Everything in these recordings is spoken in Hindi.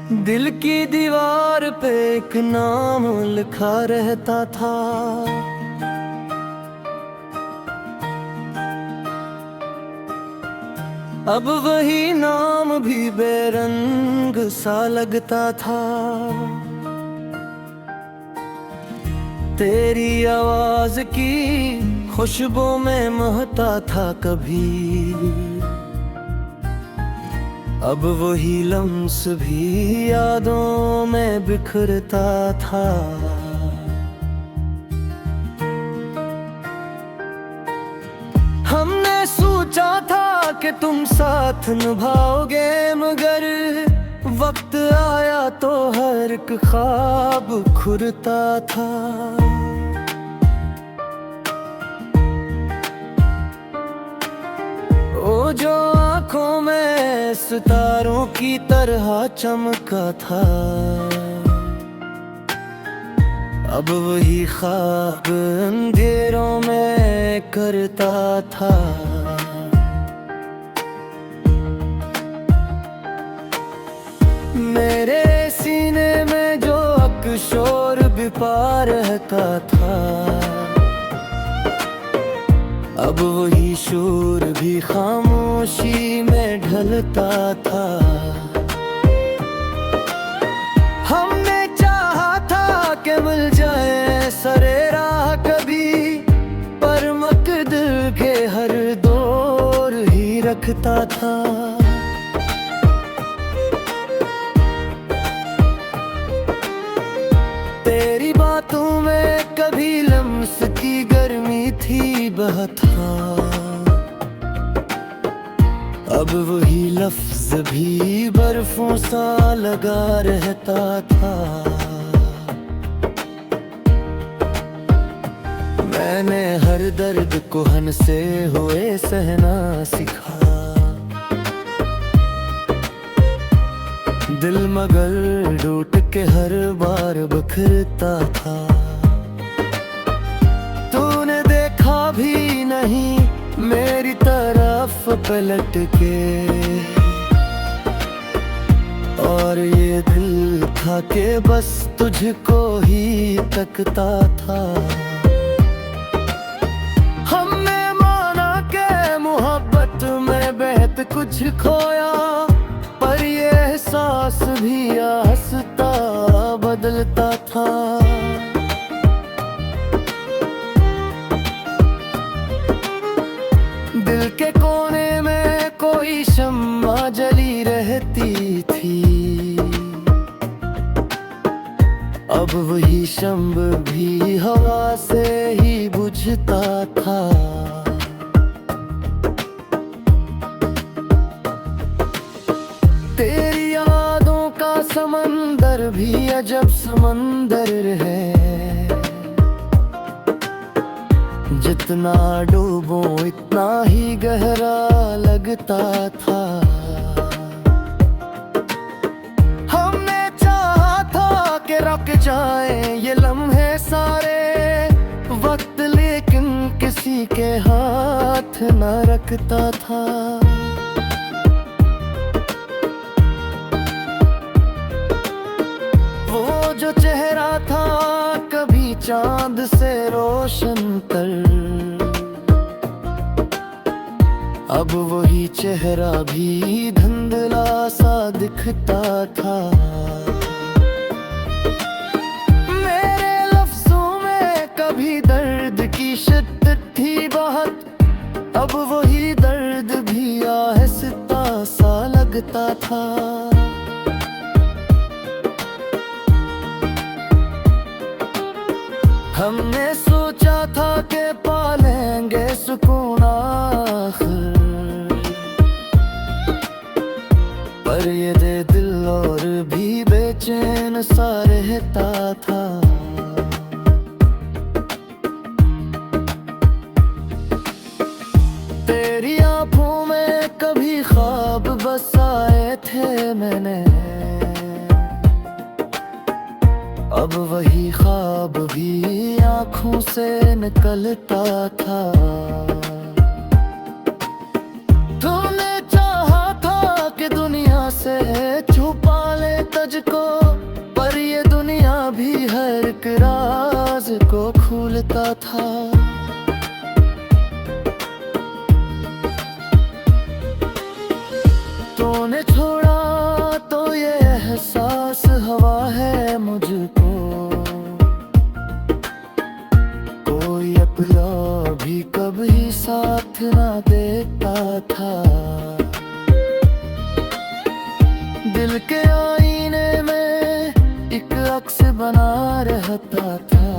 दिल की दीवार पे एक नाम लिखा रहता था। अब वही नाम भी बेरंग सा लगता था। तेरी आवाज की खुशबू में महता था कभी। अब वही लम्स भी यादों में बिखरता था। हमने सोचा था कि तुम साथ निभाओगे, मगर वक्त आया तो हर एक ख्वाब खुरता था। ओ जो आँखों में सितारों की तरह चमका था, अब वही ख्वाब अंधेरों में करता था। मेरे सीने में जो शोर बिपा रहता था, अब वही शोर भी खामोशी में ढलता था। हमने चाहा था कि मिल जाए सरे राह कभी, पर मकदर के हर दौर ही रखता था। तेरी बातों में कभी लम्स की गर्मी थी बहुत, अब वही लफ्ज भी बर्फों सा लगा रहता था। मैंने हर दर्द को हंसे हुए सहना सीखा। दिल मगर टूट के हर बार बिखरता था। तूने देखा भी नहीं मेरी तरफ पलट के, और ये दिल था कि बस तुझको ही तकता था। हमने माना कि मोहब्बत में बेहद कुछ खोया, पर ये एहसास भी हंसता बदलता था। दिल के कोने में कोई शम्मा जली रहती थी, अब वही शम्म भी हवा से ही बुझता था। तेरी यादों का समंदर भी अजब समंदर है, जितना डूबो इतना ही गहरा लगता था। हमने चाहा था कि रुक जाए ये लम्हे सारे वक्त, लेकिन किसी के हाथ न रखता था। वो जो चेहरा था कभी चांद से रोशन तर, अब वही चेहरा भी धुंधला सा दिखता था। मेरे लफ्जों में कभी दर्द की शिद्दत थी बहुत, अब वही दर्द भी आहिस्ता सा लगता था। हमने सोचा था कि पालेंगे सुकून आखिर, पर ये दिल और भी बेचैन सा रहता था। तेरी आँखों में कभी ख्वाब बसाए थे मैंने, अब वही ख्वाब भी आँखों से निकलता था। तूने चाहा था कि दुनिया से छुपा ले मुझको, पर ये दुनिया भी हर एक राज को खोलता था। तूने छोड़ा तो ये एहसास हवा है मुझको, कोई अपना भी कभी साथ ना देता था। दिल के आईने में एक अक्स बना रहता था,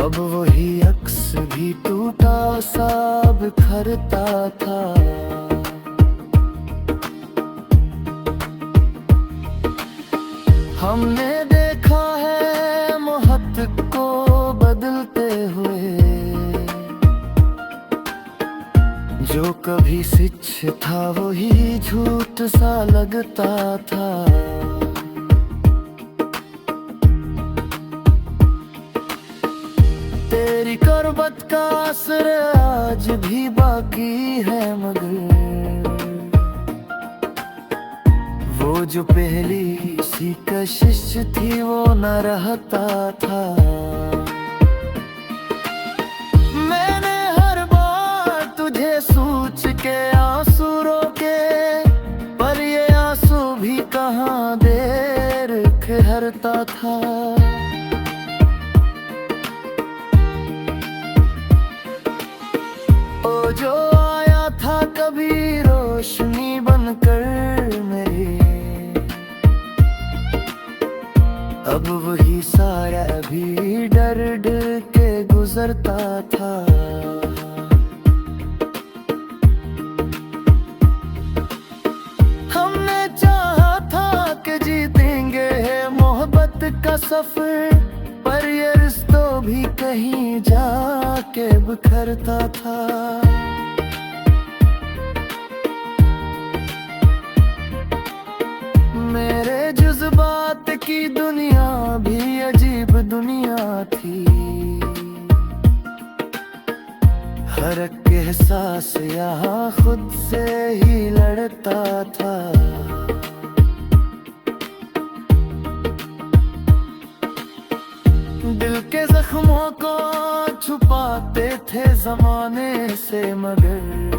अब वही अक्स भी टूटा सा बिखरता था। हमने देखा है मोहब्बत को बदलते हुए, जो कभी सच था वही झूठ सा लगता था। तेरी करबत का असर आज भी बाकी है, मगर वो जो पहली सी कशिश थी वो न रहता था। मैंने हर बार तुझे सोच के आंसू रोके, पर ये आंसू भी कहाँ देर ठहरता था। ओ जो आया था कभी रोशनी बनकर मेरी, अब वही साया भी डर डर के गुजरता था। हमने चाहा था कि जीतेंगे मोहब्बत का सफर, पर ये रिश्तों भी कहीं जाके बिखरता था। मेरे जज्बात की दुनिया भी अजीब दुनिया थी, हर एक एहसास यहाँ खुद से ही लड़ता था। दिल के जख्मों को छुपाते थे जमाने से, मगर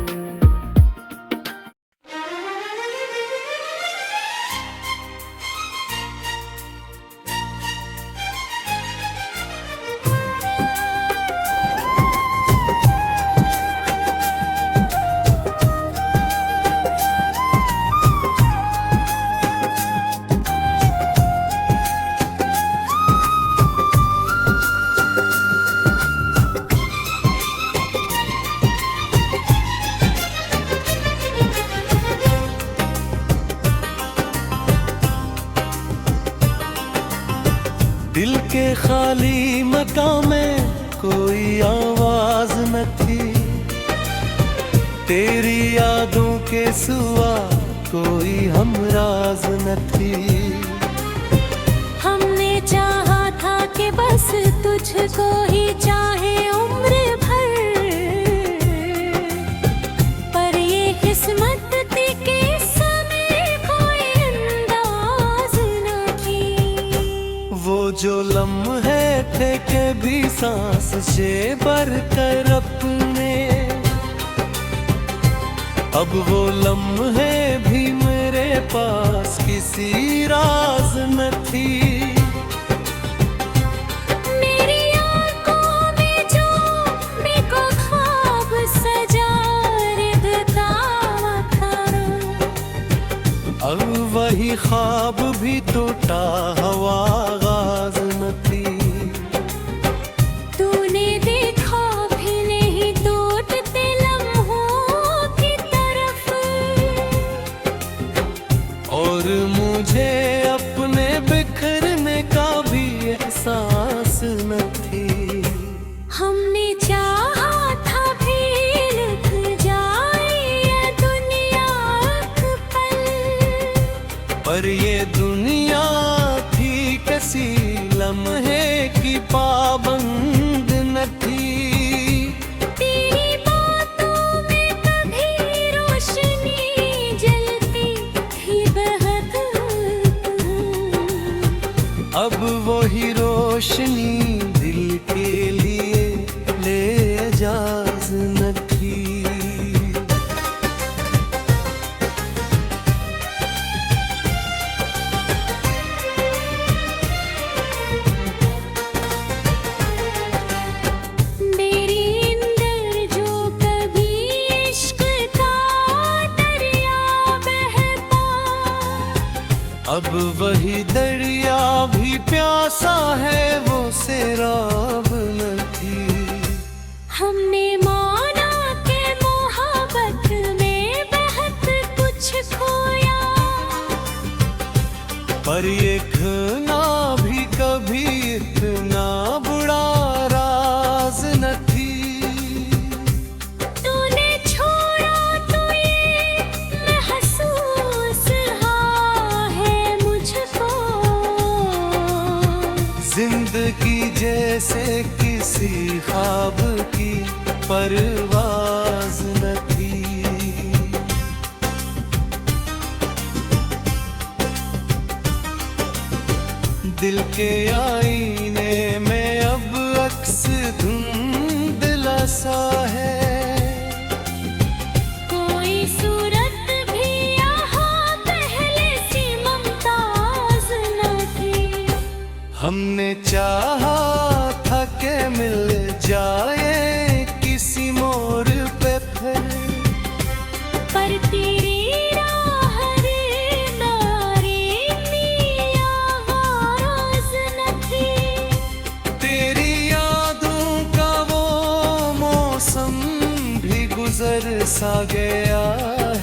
दिल के खाली मकान में कोई आवाज न थी, तेरी यादों के सिवा कोई हमराज न थी। हमने चाहा था कि बस तुझको ही चाहे उम्र भर, पर ये किस्मत थी कि समय कोई अंदाज न थी। वो जो लम्हे थे के भी सांस से भरकर अपने, अब वो लम्हे भी मेरे पास किसी राज न थी। मेरी आंखों में जो मेको ख्वाब सजा रखता था, अब वही ख्वाब भी टूटा हवा गाज न थी। तूने देखा भी नहीं टूटते लम्हों की तरफ, और मुझे अपने बिखरने का भी एहसास न थी। हमने चाहा था भी लिख जाए ये दुनिया एक पल, पर ये दुनिया थी किसी लम्हे की पाबंद न थी। तेरी बातों में कभी रोशनी जलती थी रोशनी दिल के लिए ले जाज न थी। मेरी अंदर जो कभी इश्क का दरिया बहता, अब वही दरिया भी प्यासा है, वो सैराब न थी। हमने माना के मोहब्बत में बहुत कुछ खोया, पर ये खोना भी कभी इतना बुरा राज न थी। तूने छोड़ा तो ये महसूस है मुझको, जिंदगी जैसे किसी ख्वाब की परवाज न थी। दिल के आईने में अब अक्स धुंधला सा है, कोई सूरत भी यहाँ पहले सी मुमताज न थी। हमने चाहा था कि मिल जाए किसी मोड़ पे फिर, पर तेरी राह रे नारी नियाज़ न थी। तेरी यादों का वो मौसम भी गुजर सा गया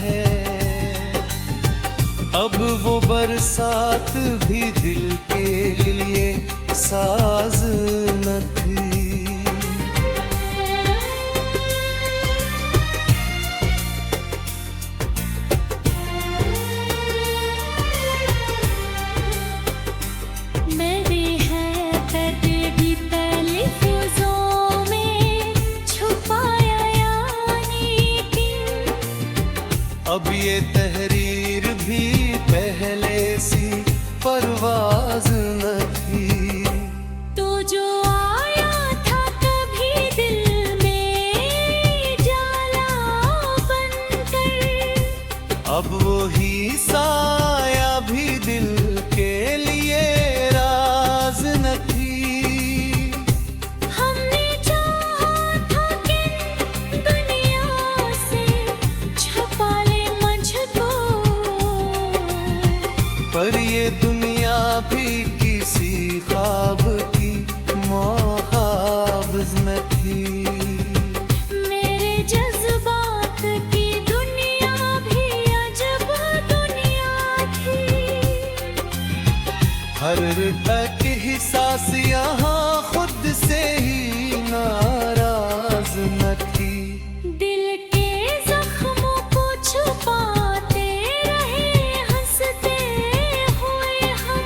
है, अब वो बरसात भी दिल के लिए साज न थी। मैंने है दर्द भी तलफ़्ज़ों में छुपाया यानी कि, अब ये तहरीर भी पहले सी परवाज न थी। तो जो आया था कभी दिल में जाला बनकर, अब वही साया भी दिल के लिए राज न थी। हमने चाहा था कि दुनिया से छुपा ले मुझको, पर ये दुनिया भी किसी ख्वाब की मुहाफ़िज़ न थी। मेरे जज्बात की दुनिया भी अजब दुनिया थी। हर एक एहसास यहाँ खुद से ही नाराज न थी। दिल के जख्मों को छुपाते रहे हंसते हुए हम,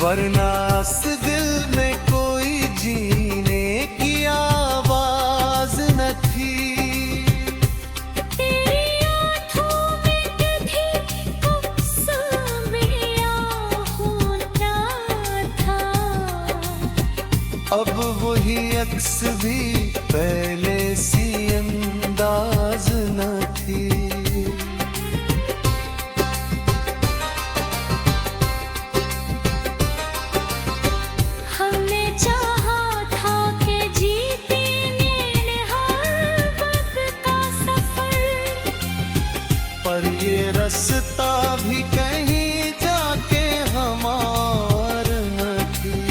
वरना इस दिल में कोई जीने की आवाज न थी। तेरी आँखों में कभी गुस्सा मेरा होता था, अब वही अक्स भी पहले सी अंदाज न थी। हमने चाहा था कि जीते हर वक्त का सफर, पर ये रास्ता भी कहीं जाके हमार न थी।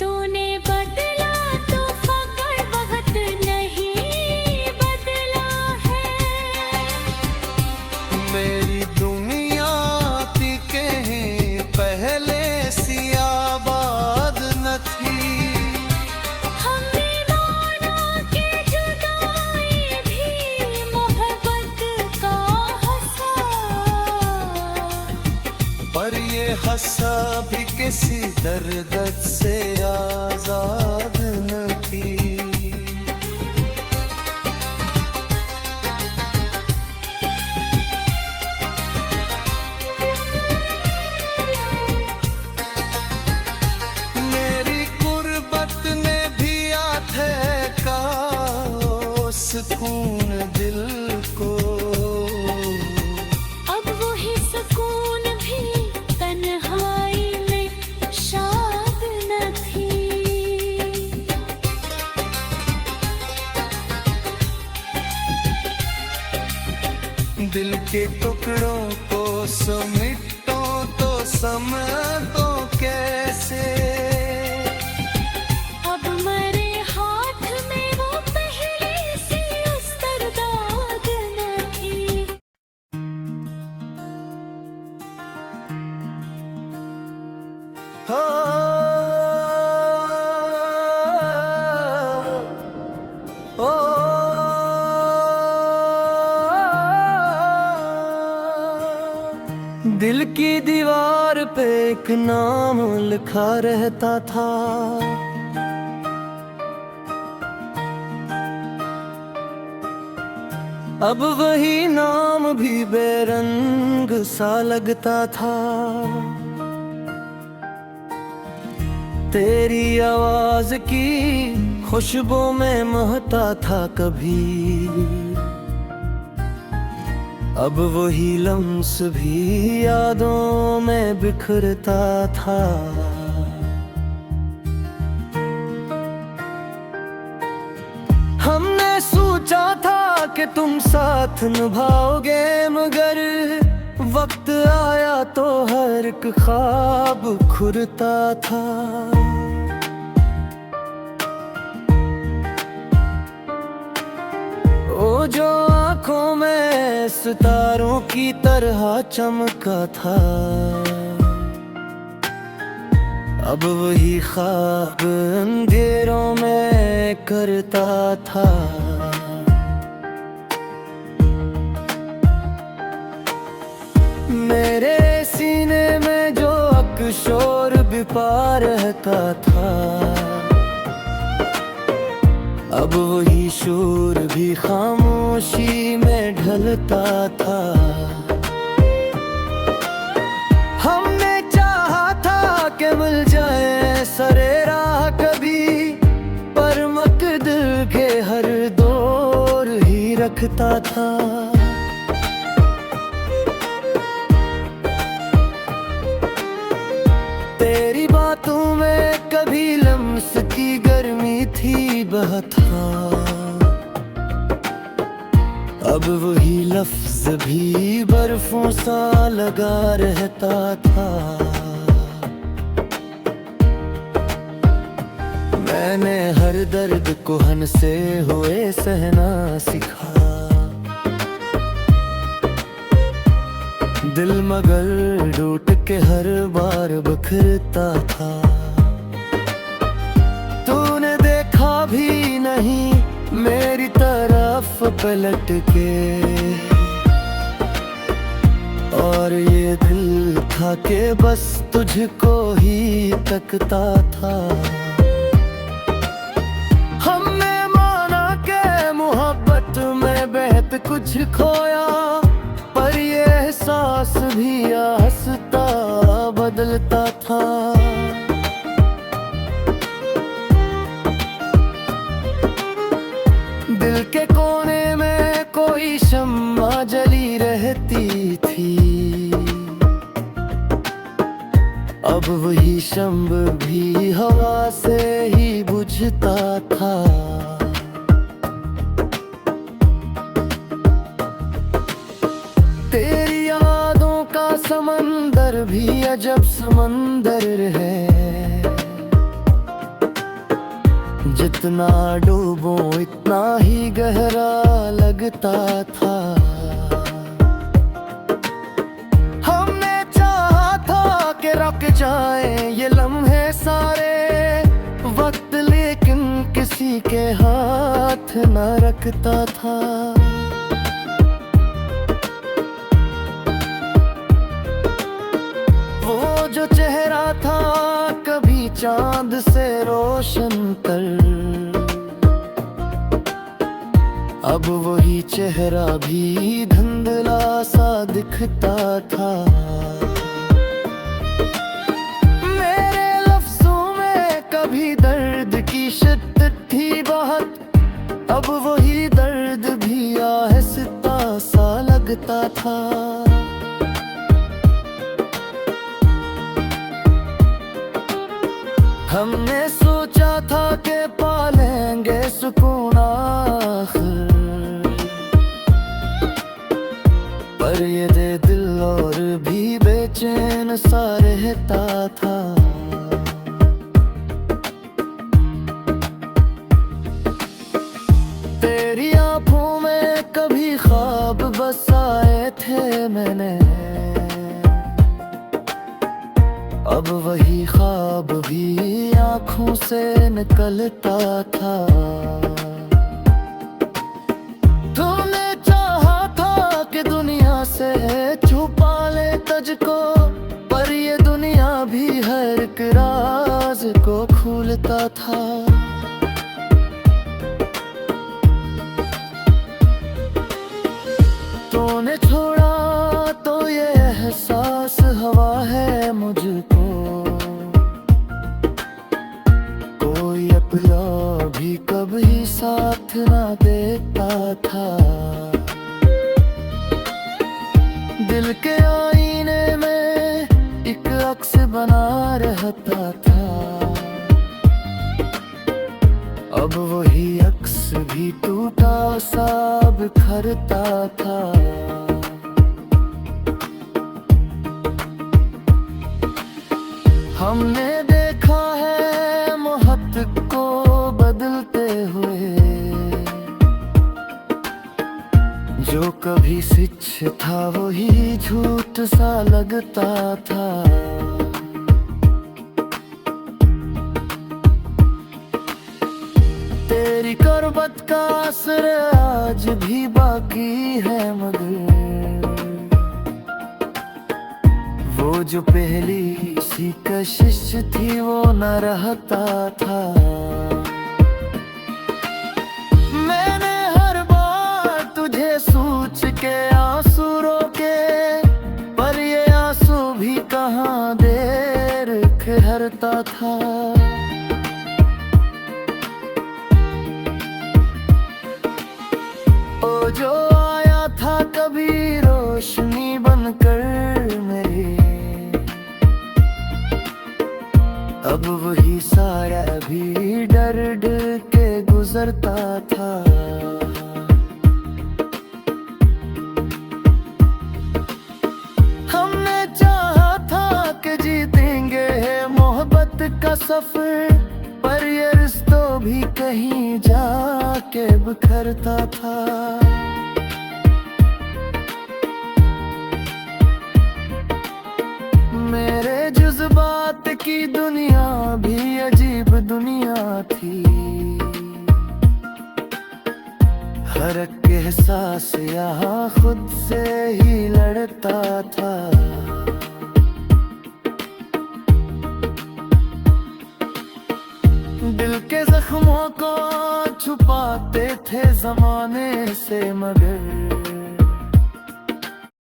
तूने बदला तो फकर वक्त नहीं बदला है। मेरी दुनिया थी कहीं पहले सी आबाद न थी। हमने माना कि जुदाई भी मोहब्बत का हंसा, पर ये हंसा भी किसी दर्द से आजाद न थी। सुकून दिल को। अब वही सुकून भी तन्हाई में शायद न थी। दिल के टुकड़ों को समेटो तो समझो कैसे। अब मरे हाथ में वो पहले से अस्तर दाग न थी। हो ओ दिल की दीवार पे एक नाम लिखा रहता था। अब वही नाम भी बेरंग सा लगता था। तेरी आवाज की खुशबू में महता था कभी। अब वही लम्स भी यादों में बिखरता था। हमने सोचा था कि तुम साथ निभाओगे, मगर वक्त आया तो हर एक ख्वाब खुरता था। ओ जो आँखों में सितारों की तरह चमका था, अब वही ख्वाब अंधेरों में करता था। मेरे सीने में जो अक्शोर बिपा रहता था, अब वही शोर भी खामोशी में ढलता था। हमने चाहा था कि मिल जाए सरे राह कभी, पर मकदर के हर दौर ही रखता था। तेरी बातों में कभी लम्स की गर्मी थी बहुत, अब वही लफ्ज भी बर्फों सा लगा रहता था। मैंने हर दर्द को हंसे हुए सहना सीखा। दिल मगर टूट के हर बार बिखरता था। तूने देखा भी नहीं मेरी तरफ पलट के, और ये दिल था कि बस तुझको ही तकता था। हमने माना कि मोहब्बत में बेहद कुछ खोया, पर ये एहसास भी हंसता बदलता था। दिल के कोने में कोई शम्मा जली रहती थी, अब वही शम्ब भी हवा से ही बुझता था। तेरी यादों का समंदर भी अजब समंदर है, जितना डूबो इतना ही गहरा लगता था। हमने चाहा था कि रुक जाए ये लम्हे सारे वक्त, लेकिन किसी के हाथ न रखता था। वो जो चेहरा था कभी चांद से रोशन तर, अब वही चेहरा भी धुंधला सा दिखता था। मेरे लफ्जों में कभी दर्द की शिद्दत थी बहुत, अब वही दर्द भी करता था। हमने सोचा था कि पालेंगे सुकून आखिर, पर ये दिल और भी बेचैन सा रहता था। तेरी आंखों में कभी ख्वाब बसाए थे मैंने, अब वही ख्वाब भी आंखों से निकलता था। तूने चाहा था कि दुनिया से छुपा ले तुझको, पर ये दुनिया भी हर एक राज को खोलता था। तूने छोड़ा तो ये एहसास हवा है मुझको, कोई अपना भी कभी साथ ना देता था। दिल के आईने में एक अक्स बना रहता था, अब वही अक्स भी टूटा सा बिखरता था। हमने देखा है मोहब्बत को बदलते हुए, जो कभी सच था वही झूठ सा लगता था। तेरी करबत का असर आज भी बाकी है, मगर वो जो पहली सी कशिश थी वो न रहता था। मैंने हर बार तुझे सोच के आंसू रोके, पर ये आंसू भी कहाँ देर ठहरता था। ओ जो आया था कभी रोशनी बनकर मेरी, अब वही साया भी डर डर के गुजरता था। हमने चाहा था कि जीतेंगे मोहब्बत का सफर, पर ये रिश्तों भी कहीं जाके बिखरता था। मेरे जज्बात की दुनिया भी अजीब दुनिया थी, हर एक एहसास यहाँ खुद से ही लड़ता था। दिल के जख्मों को छुपाते थे जमाने से, मगर